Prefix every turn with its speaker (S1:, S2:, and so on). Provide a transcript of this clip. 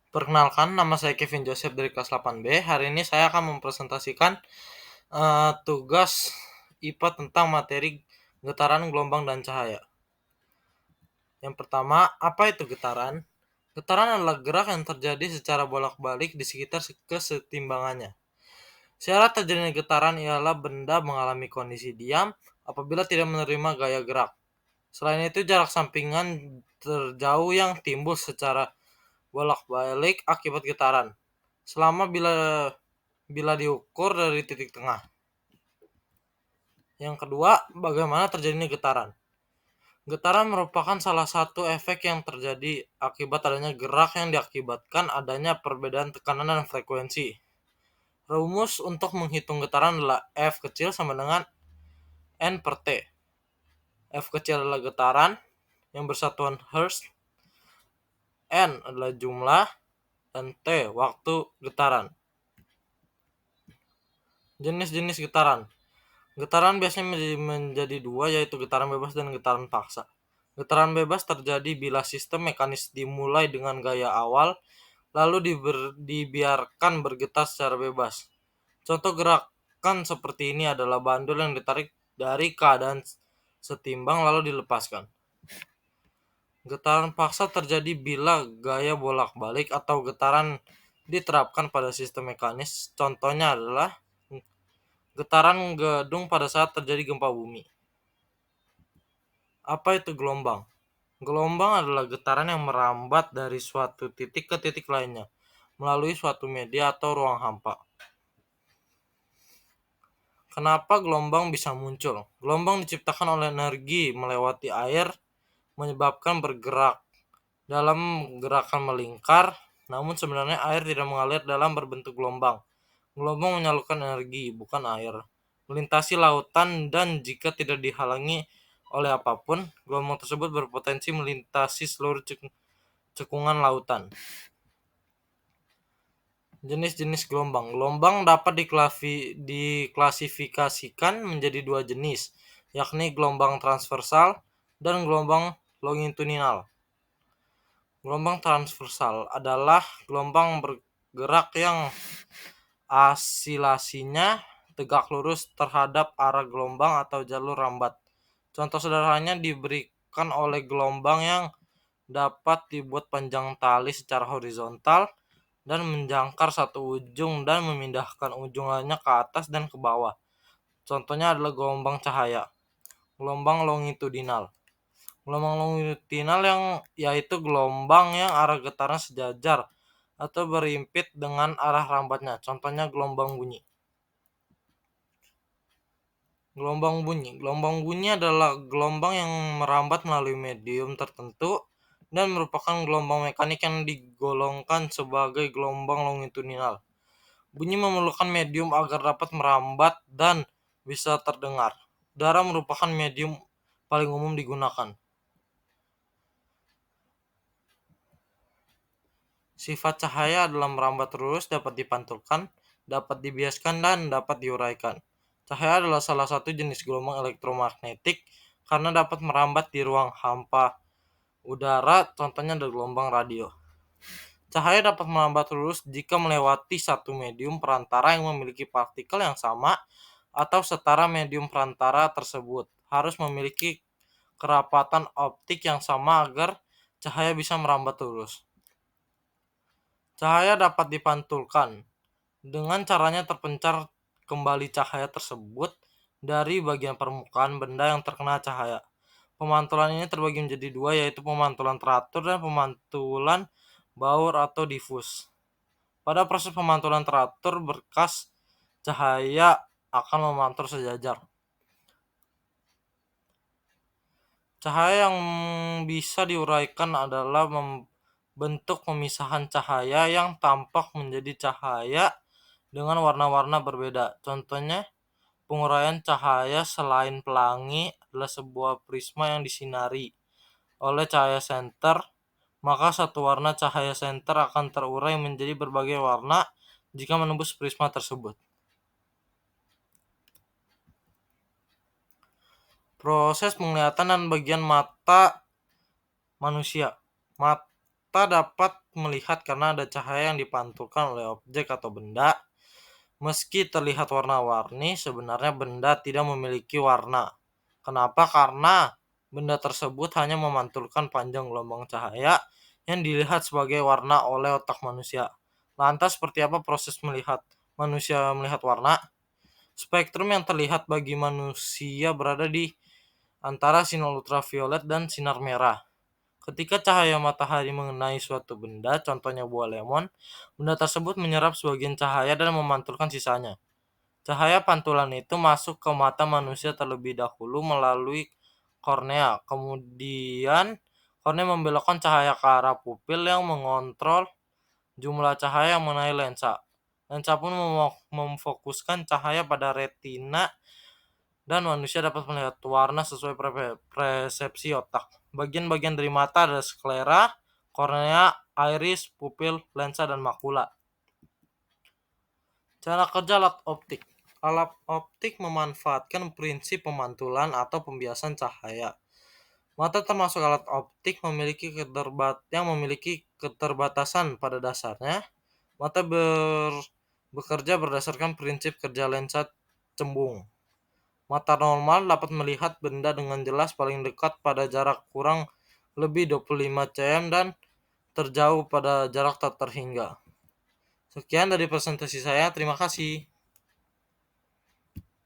S1: Perkenalkan, nama saya Kevin Joseph dari kelas 8B. Hari ini saya akan mempresentasikan tugas IPA tentang materi getaran, gelombang, dan cahaya. Yang pertama, apa itu getaran? Getaran adalah gerak yang terjadi secara bolak-balik di sekitar kesetimbangannya. Syarat terjadinya getaran ialah benda mengalami kondisi diam apabila tidak menerima gaya gerak. Selain itu, jarak sampingan terjauh yang timbul secara bolak-balik akibat getaran. Selama bila diukur dari titik tengah. Yang kedua, bagaimana terjadinya getaran? Getaran merupakan salah satu efek yang terjadi akibat adanya gerak yang diakibatkan adanya perbedaan tekanan dan frekuensi. Rumus untuk menghitung getaran adalah F kecil sama dengan N per T. F kecil adalah getaran yang bersatuan Hertz, N adalah jumlah, dan T waktu getaran. Jenis-jenis getaran. Getaran biasanya menjadi dua, yaitu getaran bebas dan getaran paksa. Getaran bebas terjadi bila sistem mekanis dimulai dengan gaya awal, lalu dibiarkan bergetar secara bebas. Contoh gerakan seperti ini adalah bandul yang ditarik dari keadaan setimbang lalu dilepaskan. Getaran paksa terjadi bila gaya bolak-balik atau getaran diterapkan pada sistem mekanis. Contohnya adalah getaran gedung pada saat terjadi gempa bumi. Apa itu gelombang? Gelombang adalah getaran yang merambat dari suatu titik ke titik lainnya melalui suatu media atau ruang hampa. Kenapa gelombang bisa muncul? Gelombang diciptakan oleh energi melewati air menyebabkan bergerak dalam gerakan melingkar, namun sebenarnya air tidak mengalir dalam berbentuk gelombang. Gelombang menyalurkan energi, bukan air, melintasi lautan, dan jika tidak dihalangi oleh apapun, gelombang tersebut berpotensi melintasi seluruh cekungan lautan. Jenis-jenis gelombang. Gelombang dapat diklasifikasikan menjadi dua jenis, yakni gelombang transversal dan gelombang longitudinal. Gelombang transversal adalah gelombang bergerak yang asilasinya tegak lurus terhadap arah gelombang atau jalur rambat. Contoh sederhananya diberikan oleh gelombang yang dapat dibuat panjang tali secara horizontal dan menjangkar satu ujung dan memindahkan ujung lainnya ke atas dan ke bawah. Contohnya adalah gelombang cahaya. Gelombang longitudinal. Gelombang longitudinal yaitu gelombang yang arah getaran sejajar atau berimpit dengan arah rambatnya. Contohnya gelombang bunyi. Gelombang bunyi. Gelombang bunyi adalah gelombang yang merambat melalui medium tertentu dan merupakan gelombang mekanik yang digolongkan sebagai gelombang longitudinal. Bunyi memerlukan medium agar dapat merambat dan bisa terdengar. Udara merupakan medium paling umum digunakan. Sifat cahaya adalah merambat lurus, dapat dipantulkan, dapat dibiaskan, dan dapat diuraikan. Cahaya adalah salah satu jenis gelombang elektromagnetik karena dapat merambat di ruang hampa udara, contohnya ada gelombang radio. Cahaya dapat merambat lurus jika melewati satu medium perantara yang memiliki partikel yang sama atau setara. Medium perantara tersebut harus memiliki kerapatan optik yang sama agar cahaya bisa merambat lurus. Cahaya dapat dipantulkan. Dengan caranya terpencar kembali cahaya tersebut dari bagian permukaan benda yang terkena cahaya. Pemantulan ini terbagi menjadi dua, yaitu pemantulan teratur dan pemantulan baur atau difus. Pada proses pemantulan teratur, berkas cahaya akan memantul sejajar. Cahaya yang bisa diuraikan adalah bentuk pemisahan cahaya yang tampak menjadi cahaya dengan warna-warna berbeda. Contohnya, penguraian cahaya selain pelangi adalah sebuah prisma yang disinari oleh cahaya senter, maka satu warna cahaya senter akan terurai menjadi berbagai warna jika menembus prisma tersebut. Proses penglihatan dan bagian mata manusia. Mata Mata dapat melihat karena ada cahaya yang dipantulkan oleh objek atau benda. Meski terlihat warna-warni, sebenarnya benda tidak memiliki warna. Kenapa? Karena benda tersebut hanya memantulkan panjang gelombang cahaya yang dilihat sebagai warna oleh otak manusia. Lantas seperti apa proses manusia melihat warna? Spektrum yang terlihat bagi manusia berada di antara sinar ultraviolet dan sinar merah. Ketika cahaya matahari mengenai suatu benda, contohnya buah lemon, benda tersebut menyerap sebagian cahaya dan memantulkan sisanya. Cahaya pantulan itu masuk ke mata manusia terlebih dahulu melalui kornea. Kemudian, kornea membelokkan cahaya ke arah pupil yang mengontrol jumlah cahaya yang mengenai lensa. Lensa pun memfokuskan cahaya pada retina dan manusia dapat melihat warna sesuai persepsi otak. Bagian-bagian dari mata ada sklera, kornea, iris, pupil, lensa, dan makula. Cara kerja alat optik. Alat optik memanfaatkan prinsip pemantulan atau pembiasan cahaya. Mata termasuk alat optik yang memiliki keterbatasan pada dasarnya. Mata bekerja berdasarkan prinsip kerja lensa cembung. Mata normal dapat melihat benda dengan jelas paling dekat pada jarak kurang lebih 25 cm dan terjauh pada jarak tak terhingga. Sekian dari presentasi saya, terima kasih.